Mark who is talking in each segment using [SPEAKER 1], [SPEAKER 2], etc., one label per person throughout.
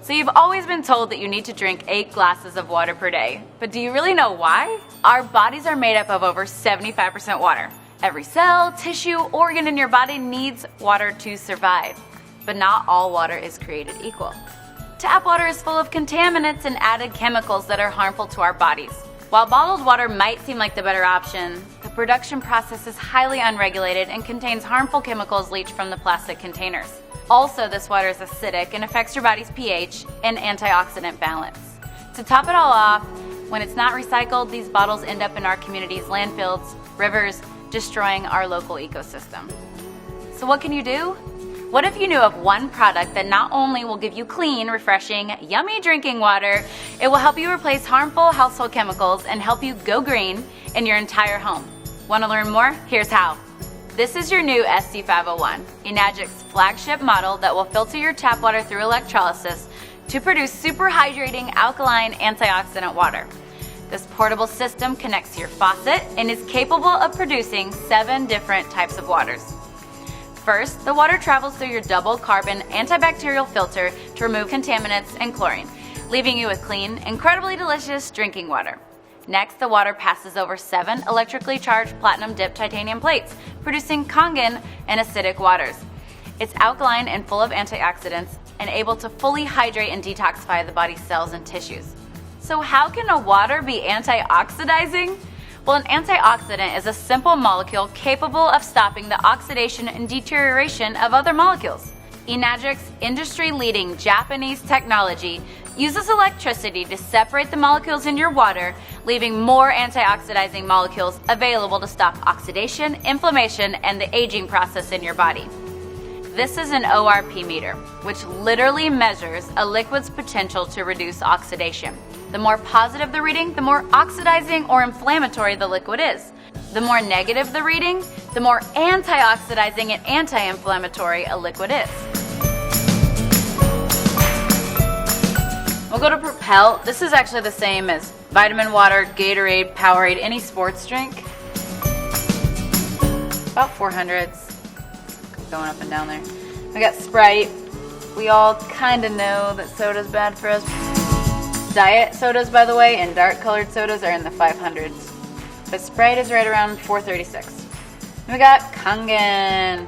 [SPEAKER 1] So you've always been told that you need to drink 8 glasses of water per day, but do you really know why? Our bodies are made up of over 75% water. Every cell, tissue, organ in your body needs water to survive, but not all water is created equal. Tap water is full of contaminants and added chemicals that are harmful to our bodies. While bottled water might seem like the better option, the production process is highly unregulated and contains harmful chemicals leached from the plastic containers. Also, this water is acidic and affects your body's pH and antioxidant balance. To top it all off, when it's not recycled, these bottles end up in our community's landfills, rivers, destroying our local ecosystem. So what can you do? What if you knew of one product that not only will give you clean, refreshing, yummy drinking water, it will help you replace harmful household chemicals and help you go green in your entire home? Want to learn more? Here's how. This is your new SC501, 𝐒𝐭𝐫𝐢𝐧𝐠 flagship model that will filter your tap water through electrolysis to produce super hydrating alkaline antioxidant water. This portable system connects to your faucet and is capable of producing 7 different types of waters. First, the water travels through your double carbon antibacterial filter to remove contaminants and chlorine, leaving you with clean, incredibly delicious drinking water. Next, the water passes over 7 electrically charged platinum-dipped titanium plates, producing Kangen and acidic waters. It's alkaline and full of antioxidants and able to fully hydrate and detoxify the body's cells and tissues. So how can a water be antioxidizing? Well, an antioxidant is a simple molecule capable of stopping the oxidation and deterioration of other molecules. 𝐒𝐭𝐫𝐢𝐧𝐠's industry-leading Japanese technology uses electricity to separate the molecules in your water, leaving more antioxidizing molecules available to stop oxidation, inflammation, and the aging process in your body. This is an ORP meter, which literally measures a liquid's potential to reduce oxidation. The more positive the reading, the more oxidizing or inflammatory the liquid is. The more negative the reading, the more antioxidizing and anti-inflammatory a liquid is. We'll go to Propel. This is actually the same as vitamin water, Gatorade, Powerade, any sports drink. About 400s. Going up and down there. We got Sprite. We all kind of know that soda's bad for us. Diet sodas, by the way, and dark colored sodas are in the 500s. But Sprite is right around 436. And we got Kangen. And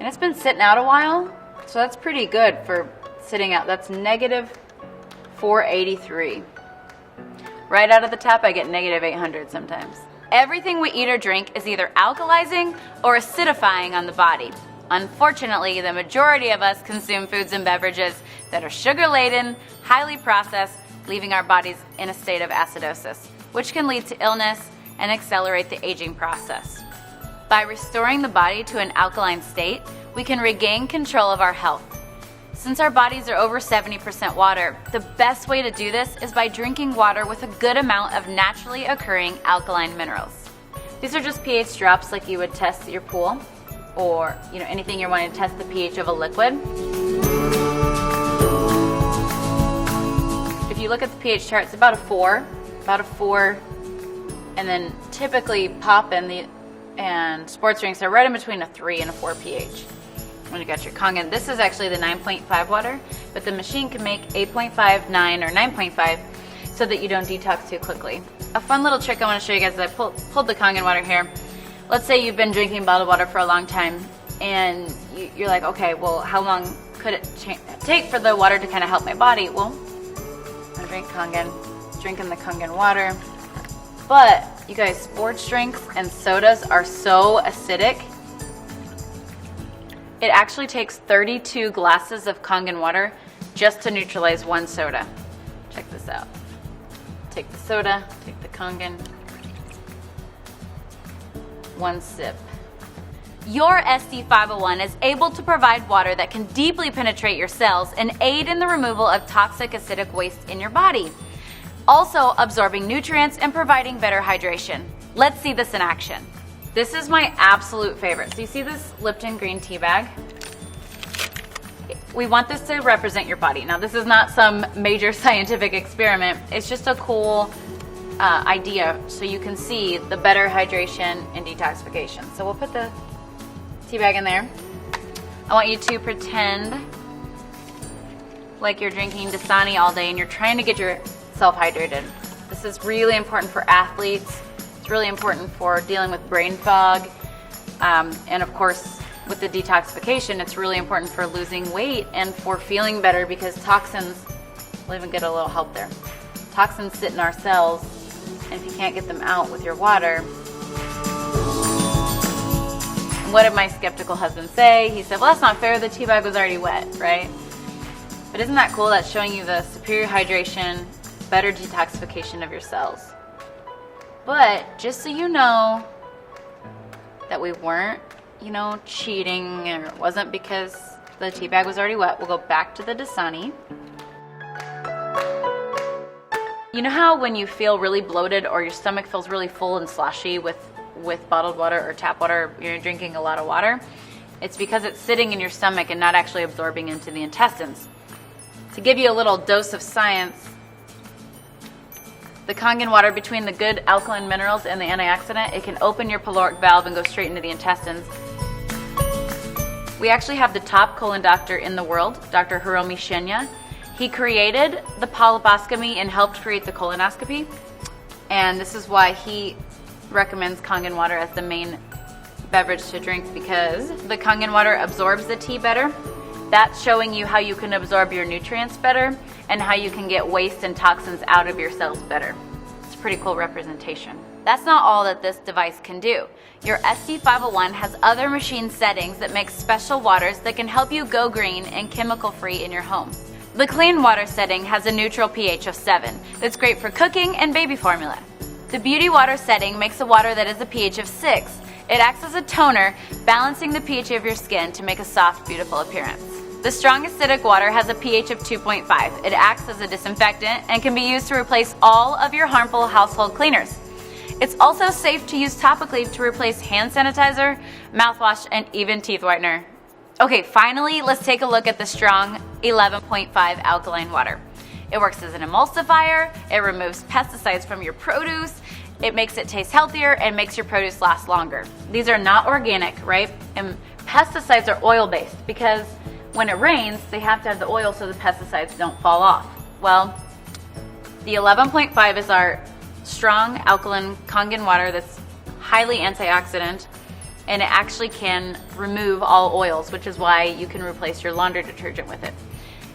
[SPEAKER 1] it's been sitting out a while, so that's pretty good for sitting out. That's negative 483. Right out of the tap, I get negative 800 sometimes. Everything we eat or drink is either alkalizing or acidifying on the body. Unfortunately, the majority of us consume foods and beverages that are sugar-laden, highly processed, leaving our bodies in a state of acidosis, which can lead to illness and accelerate the aging process. By restoring the body to an alkaline state, we can regain control of our health. Since our bodies are over 70% water, the best way to do this is by drinking water with a good amount of naturally occurring alkaline minerals. These are just pH drops like you would test at your pool, or anything you're wanting to test the pH of a liquid. If you look at the pH chart, it's about a 4, and then typically pop and sports drinks are right in between a 3 and a 4 pH. When you got your Kangen, this is actually the 9.5 water, but the machine can make 8.5, 9, or 9.5 so that you don't detox too quickly. A fun little trick I want to show you guys is I pulled the Kangen water here. Let's say you've been drinking bottled water for a long time, and you're like, okay, well, how long could it take for the water to kind of help my body? Well, I drink Kangen, drinking the Kangen water. But, you guys, sports drinks and sodas are so acidic. It actually takes 32 glasses of Kangen water just to neutralize 1 soda. Check this out. Take the soda, take the Kangen. 1 sip. Your SC501 is able to provide water that can deeply penetrate your cells and aid in the removal of toxic acidic waste in your body, also absorbing nutrients and providing better hydration. Let's see this in action. This is my absolute favorite. So you see this Lipton green tea bag? We want this to represent your body. Now, this is not some major scientific experiment. It's just a cool idea so you can see the better hydration and detoxification. So we'll put the tea bag in there. I want you to pretend like you're drinking Dasani all day and you're trying to get yourself hydrated. This is really important for athletes. It's really important for dealing with brain fog. And of course, with the detoxification, it's really important for losing weight and for feeling better, because toxins, we'll even get a little help there. Toxins sit in our cells, and if you can't get them out with your water. What did my skeptical husband say? He said, well, that's not fair. The tea bag was already wet, right? But isn't that cool? That's showing you the superior hydration, better detoxification of your cells. But just so you know that we weren't, cheating, and it wasn't because the tea bag was already wet. We'll go back to the Dasani. You know how when you feel really bloated or your stomach feels really full and sloshy with bottled water or tap water, you're drinking a lot of water? It's because it's sitting in your stomach and not actually absorbing into the intestines. To give you a little dose of science, the Kangen water, between the good alkaline minerals and the antioxidant, it can open your pyloric valve and go straight into the intestines. We actually have the top colon doctor in the world, Dr. Hiromi Shinya. He created the polyposcopy and helped create the colonoscopy. And this is why he recommends Kangen water as the main beverage to drink, because the Kangen water absorbs the tea better. That's showing you how you can absorb your nutrients better and how you can get waste and toxins out of your cells better. It's a pretty cool representation. That's not all that this device can do. Your SD501 has other machine settings that make special waters that can help you go green and chemical-free in your home. The clean water setting has a neutral pH of 7 that's great for cooking and baby formula. The beauty water setting makes a water that is a pH of 6. It acts as a toner, balancing the pH of your skin to make a soft, beautiful appearance. The strong acidic water has a pH of 2.5. It acts as a disinfectant and can be used to replace all of your harmful household cleaners. It's also safe to use topically to replace hand sanitizer, mouthwash, and even teeth whitener. Okay, finally, let's take a look at the strong 11.5 alkaline water. It works as an emulsifier, it removes pesticides from your produce, it makes it taste healthier, and makes your produce last longer. These are not organic, right? And pesticides are oil-based because when it rains, they have to have the oil so the pesticides don't fall off. Well, the 11.5 is our strong alkaline Kangen water that's highly antioxidant, and it actually can remove all oils, which is why you can replace your laundry detergent with it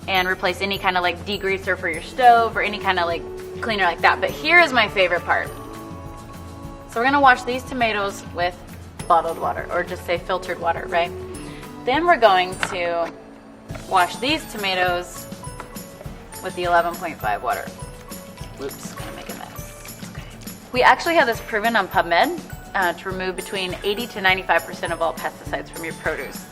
[SPEAKER 1] and replace any kind of like degreaser for your stove or any kind of like cleaner like that. But here is my favorite part. So we're gonna wash these tomatoes with bottled water, or just say filtered water, right? Then we're going to wash these tomatoes with the 11.5 water. Whoops, gonna make a mess. Okay. We actually have this proven on PubMed to remove between 80 to 95% of all pesticides from your produce.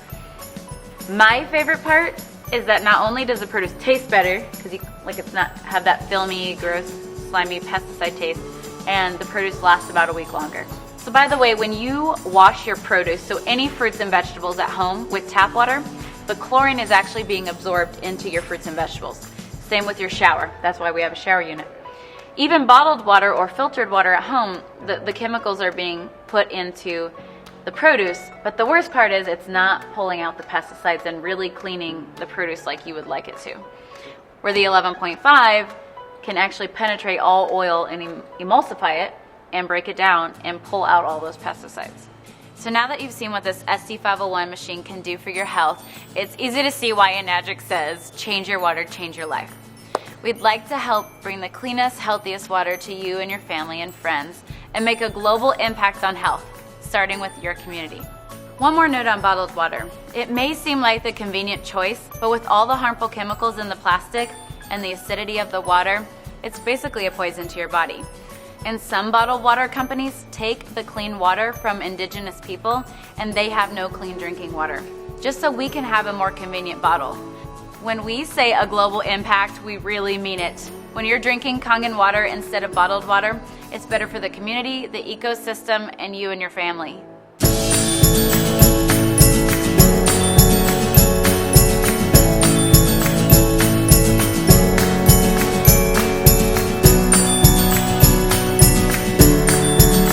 [SPEAKER 1] My favorite part is that not only does the produce taste better, because it's not have that filmy, gross, slimy pesticide taste, and the produce lasts about a week longer. So by the way, when you wash your produce, so any fruits and vegetables at home with tap water, the chlorine is actually being absorbed into your fruits and vegetables. Same with your shower. That's why we have a shower unit. Even bottled water or filtered water at home, the chemicals are being put into the produce, but the worst part is it's not pulling out the pesticides and really cleaning the produce like you would like it to. Where the 11.5 can actually penetrate all oil and emulsify it and break it down and pull out all those pesticides. So now that you've seen what this SD501 machine can do for your health, it's easy to see why Enagic says, change your water, change your life. We'd like to help bring the cleanest, healthiest water to you and your family and friends and make a global impact on health, starting with your community. One more note on bottled water. It may seem like the convenient choice, but with all the harmful chemicals in the plastic and the acidity of the water, it's basically a poison to your body. And some bottled water companies take the clean water from indigenous people and they have no clean drinking water, just so we can have a more convenient bottle. When we say a global impact, we really mean it. When you're drinking Kangen water instead of bottled water, it's better for the community, the ecosystem, and you and your family.